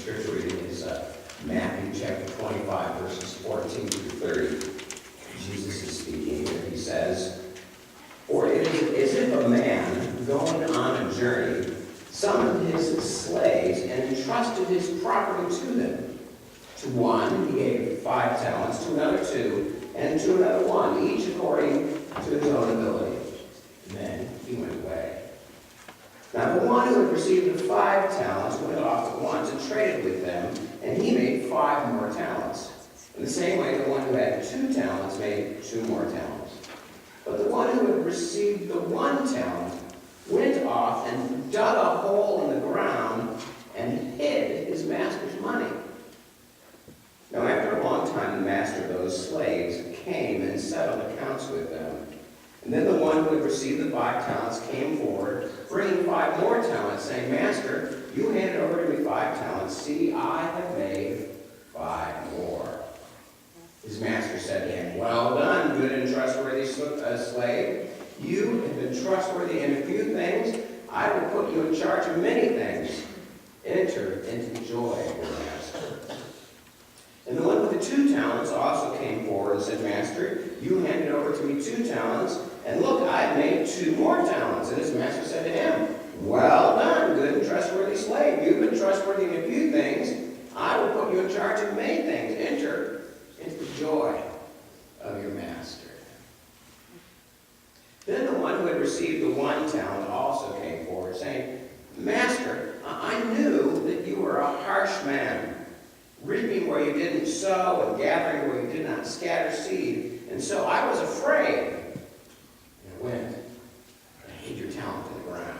scripture reading is Matthew chapter 25, verses 14 through 30. Jesus is speaking, and he says, "For it is as if a man going on a journey summoned his slaves and entrusted his property to them. To one he gave 5 talents, to another 2, and to another 1, each according to his own ability. And then he went away. Now the one who had received the 5 talents went off at once and traded with them, and he made 5 more talents. In the same way, the one who had 2 talents made 2 more talents. But the one who had received the 1 talent went off and dug a hole in the ground and hid his master's money. Now after a long time, the master of those slaves came and settled accounts with them. And then the one who had received the 5 talents came forward, bringing 5 more talents, saying, 'Master, you handed over to me 5 talents. See, I have made 5 more.' His master said to him, 'Well done, good and trustworthy slave. You have been trustworthy in a few things. I will put you in charge of many things. Enter into the joy of your master.' And the one with the 2 talents also came forward and said, 'Master, you handed over to me 2 talents, and look, I have made 2 more talents.' And his master said to him, 'Well done, good and trustworthy slave. You've been trustworthy in a few things. I will put you in charge of many things. Enter into the joy of your master.' Then the one who had received the 1 talent also came forward, saying, 'Master, I knew that you were a harsh man, reaping where you didn't sow and gathering where you did not scatter seed. And so I was afraid, and went and hid your talent in the ground.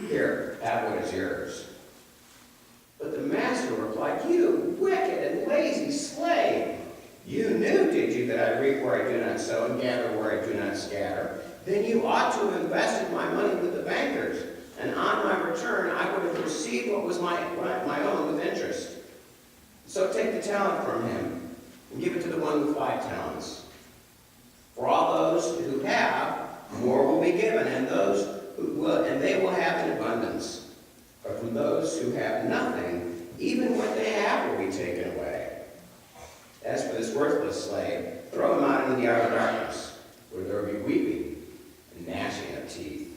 Here, have what is yours.' But the master replied, 'You wicked and lazy slave! You knew, did you, that I reap where I do not sow and gather where I do not scatter? Then you ought to have invested my money with the bankers, and on my return I would have received what was my own with interest. So take the talent from him and give it to the one with 5 talents. For all those who have, more will be given, and they will have in abundance. But from those who have nothing, even what they have will be taken away. As for this worthless slave, throw him out into the outer darkness, where there will be weeping and gnashing of teeth.'"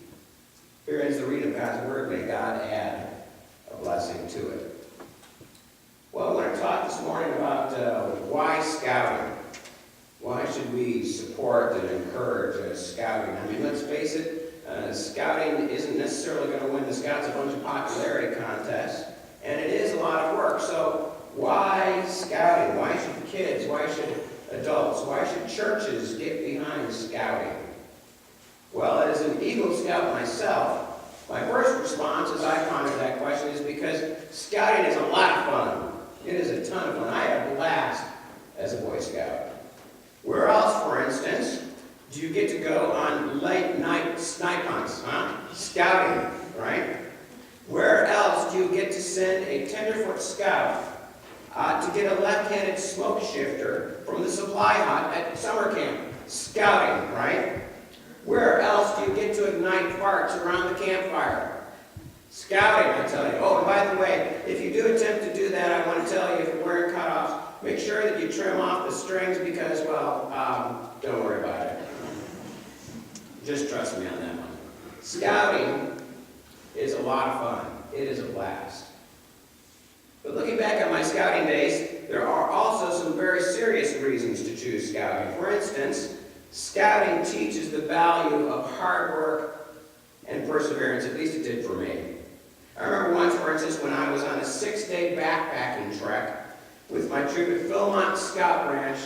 Here ends the reading of God's word. May God add a blessing to it. Well, I want to talk this morning about why scouting. Why should we support and encourage scouting? I mean, let's face it, scouting isn't necessarily going to win the Scouts a bunch of popularity contests, and it is a lot of work. So why scouting? Why should kids? Why should adults? Why should churches get behind scouting? Well, as an Eagle Scout myself, my first response as I pondered that question is because scouting is a lot of fun. It is a ton of fun. I had a blast as a Boy Scout. Where else, for instance, do you get to go on late night snipe hunts? Scouting, right? Where else do you get to send a tenderfoot scout to get a left-handed smoke shifter from the supply hut at summer camp? Scouting, right? Where else do you get to ignite sparks around the campfire? Scouting, I tell you. Oh, and by the way, if you do attempt to do that, I want to tell you, if you're wearing cutoffs, make sure that you trim off the strings because, well, don't worry about it. Just trust me on that one. Scouting is a lot of fun. It is a blast. But looking back on my scouting days, there are also some very serious reasons to choose scouting. For instance, scouting teaches the value of hard work and perseverance. At least it did for me. I remember once, for instance, when I was on a 6-day backpacking trek with my troop at Philmont Scout Ranch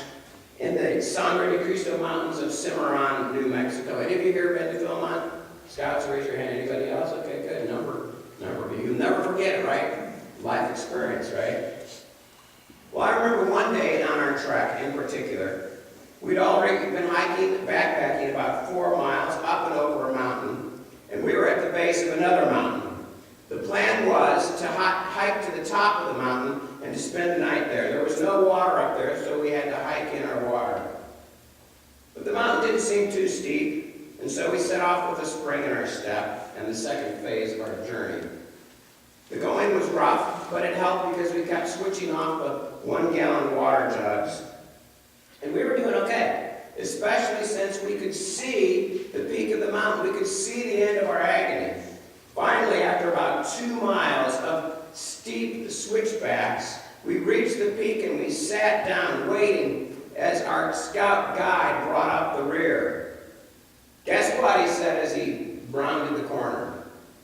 in the Sangre de Cristo Mountains of Cimarron, New Mexico. Any of you here been to Philmont? Scouts, raise your hand. Anybody else? Okay, good. Number of you. You'll never forget it, right? Life experience, right? Well, I remember one day on our trek in particular, we'd already been hiking, backpacking about 4 miles up and over a mountain, and we were at the base of another mountain. The plan was to hike to the top of the mountain and to spend the night there. There was no water up there, so we had to hike in our water. But the mountain didn't seem too steep, and so we set off with a spring in our step and the second phase of our journey. The going was rough, but it helped because we kept switching off the 1-gallon water jugs. And we were doing okay, especially since we could see the peak of the mountain. We could see the end of our agony. Finally, after about 2 miles of steep switchbacks, we reached the peak and we sat down waiting as our scout guide brought up the rear. Guess what, he said as he rounded the corner.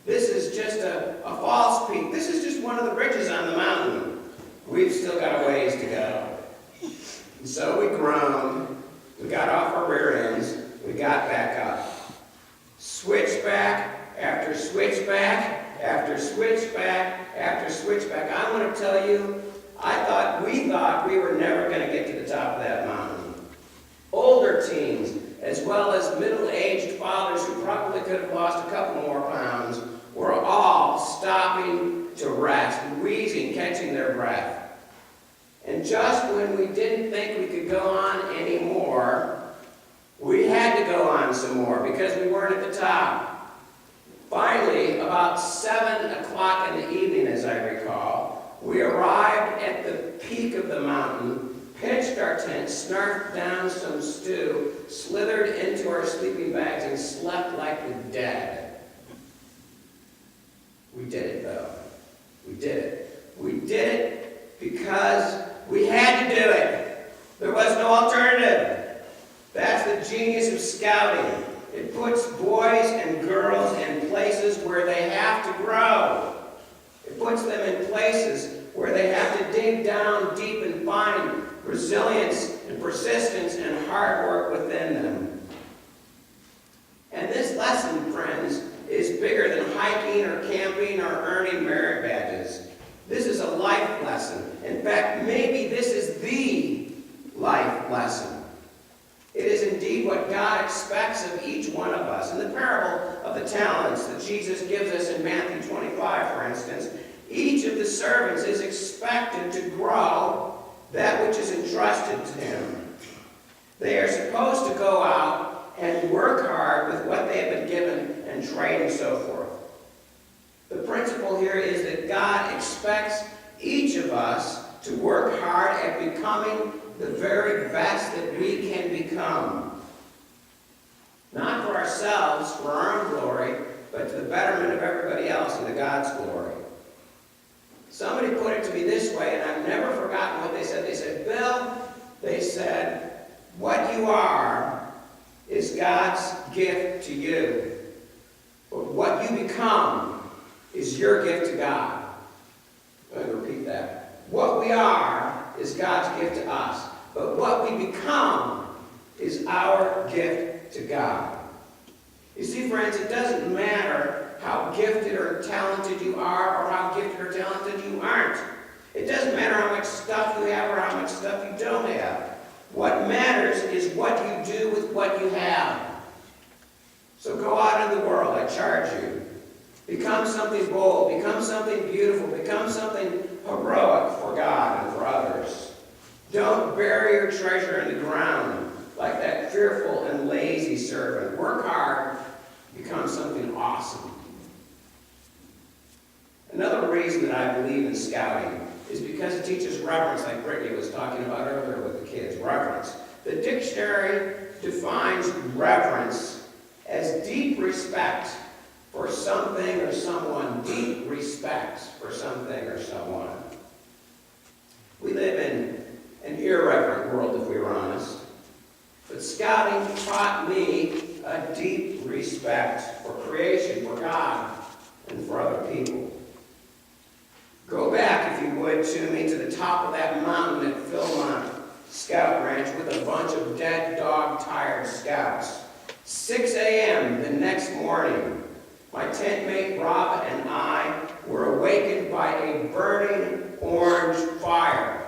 This is just a false peak. This is just one of the ridges on the mountain. We've still got a ways to go. And so we groaned. We got off our rear ends. We got back up. Switchback after switchback after switchback after switchback. I want to tell you, we thought we were never going to get to the top of that mountain. Older teens, as well as middle-aged fathers who probably could have lost a couple more pounds, were all stopping to rest, wheezing, catching their breath. And just when we didn't think we could go on anymore, we had to go on some more because we weren't at the top. Finally, about 7 o'clock in the evening, as I recall, we arrived at the peak of the mountain, pitched our tent, snarfed down some stew, slithered into our sleeping bags, and slept like the dead. We did it, though. We did it. We did it because we had to do it. There was no alternative. That's the genius of scouting. It puts boys and girls in places where they have to grow. It puts them in places where they have to dig down deep and find resilience and persistence and hard work within them. And this lesson, friends, is bigger than hiking or camping or earning merit badges. This is a life lesson. In fact, maybe this is the life lesson. It is indeed what God expects of each one of us. In the parable of the talents that Jesus gives us in Matthew 25, for instance, each of the servants is expected to grow that which is entrusted to him. They are supposed to go out and work hard with what they have been given and trade and so forth. The principle here is that God expects each of us to work hard at becoming the very best that we can become. Not for ourselves, for our own glory, but to the betterment of everybody else and to God's glory. Somebody put it to me this way, and I've never forgotten what they said. They said, Bill, they said, what you are is God's gift to you. But what you become is your gift to God. I'm going to repeat that. What we are is God's gift to us. But what we become is our gift to God. You see, friends, it doesn't matter how gifted or talented you are or how gifted or talented you aren't. It doesn't matter how much stuff you have or how much stuff you don't have. What matters is what you do with what you have. So go out in the world, I charge you. Become something bold, become something beautiful, become something heroic for God and for others. Don't bury your treasure in the ground like that fearful and lazy servant. Work hard, become something awesome. Another reason that I believe in scouting is because it teaches reverence, like Brittany was talking about earlier with the kids. Reverence. The dictionary defines reverence as deep respect for something or someone. Deep respect for something or someone. We live in an irreverent world, if we were honest. But scouting taught me a deep respect for creation, for God, and for other people. Go back, if you would, to me, to the top of that mountain at Philmont Scout Ranch with a bunch of dead, dog-tired scouts. 6 a.m. the next morning, my tent mate Rob and I were awakened by a burning orange fire.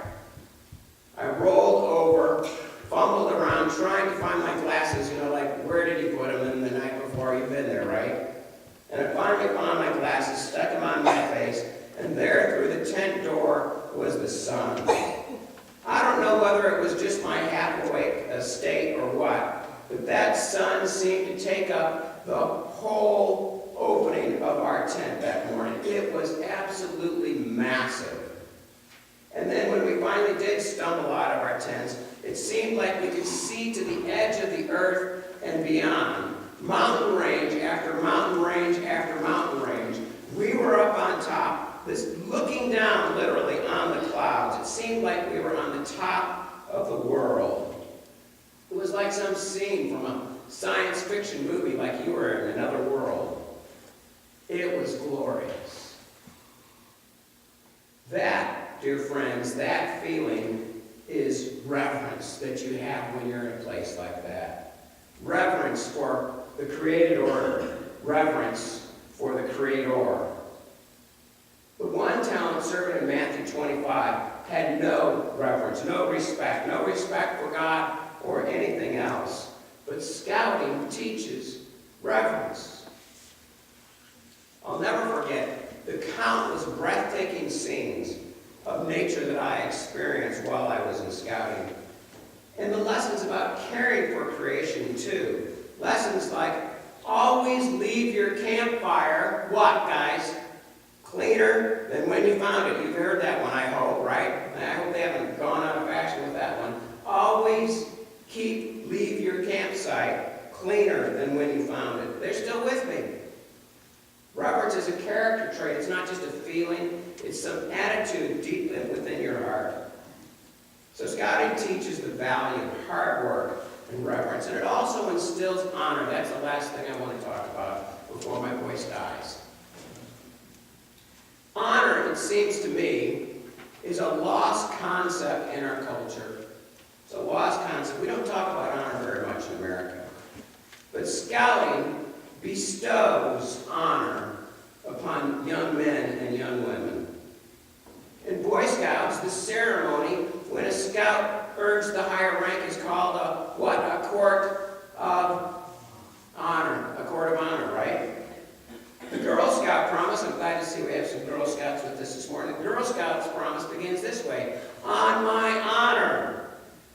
I rolled over, fumbled around, trying to find my glasses, like, where did you put them in the night before? You've been there, right? And I finally found my glasses, stuck them on my face, and there through the tent door was the sun. I don't know whether it was just my half-awake state or what, but that sun seemed to take up the whole opening of our tent that morning. It was absolutely massive. And then when we finally did stumble out of our tents, it seemed like we could see to the edge of the earth and beyond. Mountain range after mountain range after mountain range. We were up on top, looking down literally on the clouds. It seemed like we were on the top of the world. It was like some scene from a science fiction movie, like you were in another world. It was glorious. That, dear friends, that feeling is reverence that you have when you're in a place like that. Reverence for the created order. Reverence for the Creator. The one talent servant in Matthew 25 had no reverence, no respect for God or anything else. But scouting teaches reverence. I'll never forget the countless breathtaking scenes of nature that I experienced while I was in scouting. And the lessons about caring for creation too. Lessons like, always leave your campfire, what guys? Cleaner than when you found it. You've heard that one, I hope, right? I hope they haven't gone out of fashion with that one. Always leave your campsite cleaner than when you found it. They're still with me. Reverence is a character trait. It's not just a feeling. It's some attitude deep within your heart. So scouting teaches the value of hard work and reverence. And it also instills honor. That's the last thing I want to talk about before my voice dies. Honor, it seems to me, is a lost concept in our culture. It's a lost concept. We don't talk about honor very much in America. But scouting bestows honor upon young men and young women. In Boy Scouts, the ceremony when a scout earns the higher rank is called a court of honor. A court of honor, right? The Girl Scout promise, I'm glad to see we have some Girl Scouts with us this morning. The Girl Scouts promise begins this way. On my honor,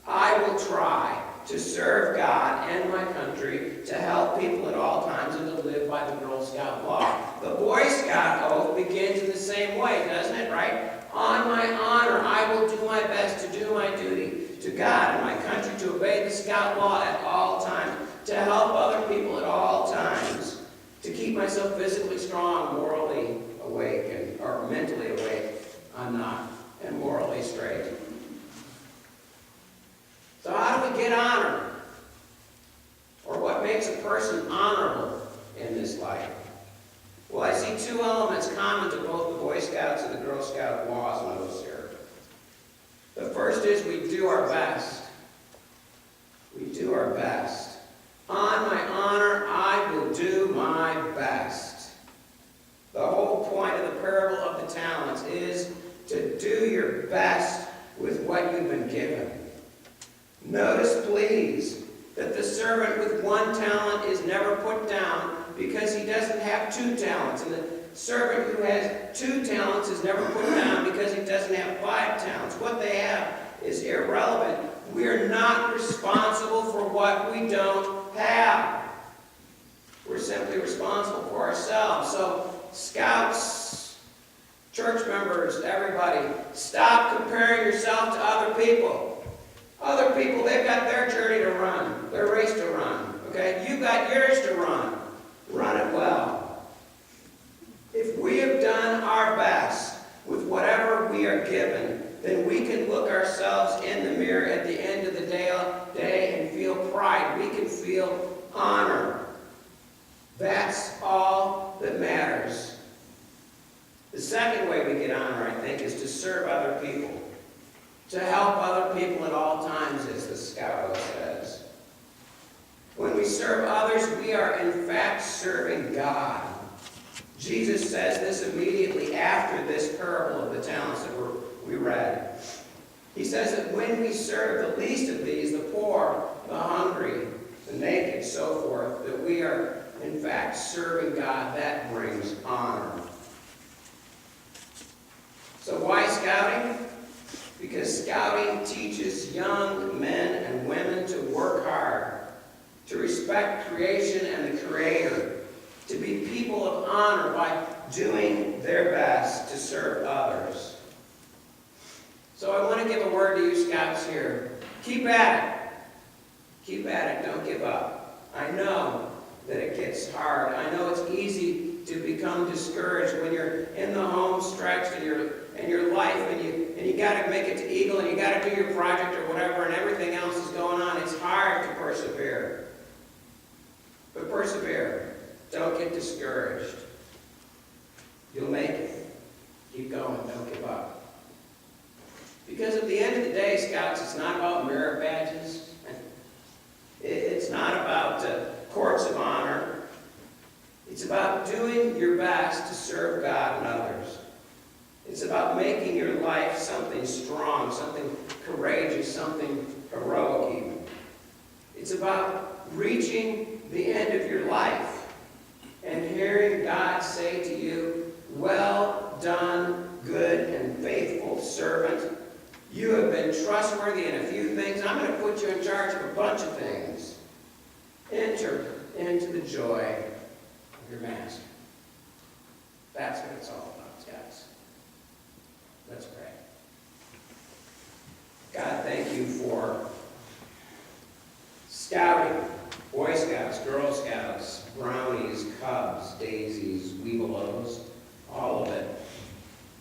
I will try to serve God and my country, to help people at all times, and to live by the Girl Scout law. The Boy Scout oath begins in the same way, doesn't it, right? On my honor, I will do my best to do my duty to God and my country, to obey the Scout law at all times, to help other people at all times, to keep myself physically strong, morally awake, or mentally awake, and morally straight. So how do we get honor? Or what makes a person honorable in this life? Well, I see two elements common to both the Boy Scouts and the Girl Scout laws and oaths here. The first is we do our best. We do our best. On my honor, I will do my best. The whole point of the parable of the talents is to do your best with what you've been given. Notice, please, that the servant with one talent is never put down because he doesn't have two talents. And the servant who has 2 talents is never put down because he doesn't have 5 talents. What they have is irrelevant. We're not responsible for what we don't have. We're simply responsible for ourselves. So, scouts, church members, everybody, stop comparing yourself to other people. Other people, they've got their journey to run, their race to run. Okay? You've got yours to run. Run it well. If we have done our best with whatever we are given, then we can look ourselves in the mirror at the end of the day and feel pride. We can feel honor. That's all that matters. The second way we get honor, I think, is to serve other people. To help other people at all times, as the Scout Oath says. When we serve others, we are in fact serving God. Jesus says this immediately after this parable of the talents that we read. He says that when we serve the least of these, the poor, the hungry, the naked, so forth, that we are in fact serving God. That brings honor. So why scouting? Because scouting teaches young men and women to work hard, to respect creation and the Creator, to be people of honor by doing their best to serve others. So I want to give a word to you scouts here. Keep at it. Keep at it. Don't give up. I know that it gets hard. I know it's easy to become discouraged when you're in the home stretch in your life and you got to make it to Eagle and you got to do your project or whatever and everything else is going on. It's hard to persevere. But persevere. Don't get discouraged. You'll make it. Keep going. Don't give up. Because at the end of the day, Scouts, it's not about merit badges. It's not about courts of honor. It's about doing your best to serve God and others. It's about making your life something strong, something courageous, something heroic even. It's about reaching the end of your life and hearing God say to you, "Well done, good and faithful servant. You have been trustworthy in a few things. I'm going to put you in charge of a bunch of things. Enter into the joy of your master." That's what it's all about, guys. Let's pray. God, thank you for scouting, Boy Scouts, Girl Scouts, Brownies, Cubs, Daisies, Webelos, all of it.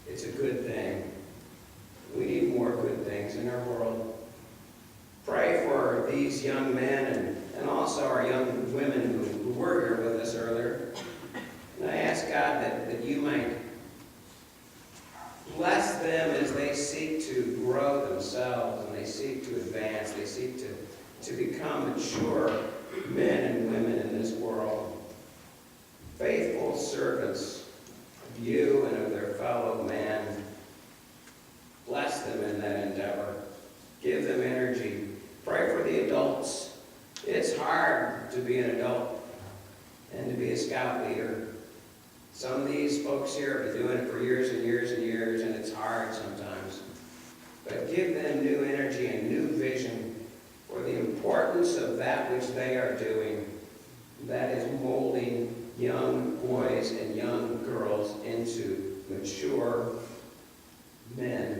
It's a good thing. We need more good things in our world. Pray for these young men and also our young women who were here with us earlier. And I ask God that you might bless them as they seek to grow themselves and they seek to advance, they seek to become mature men and women in this world. Faithful servants of you and of their fellow man. Bless them in that endeavor. Give them energy. Pray for the adults. It's hard to be an adult and to be a scout leader. Some of these folks here have been doing it for years and years and years, and it's hard sometimes. But give them new energy and new vision for the importance of that which they are doing. That is molding young boys and young girls into mature men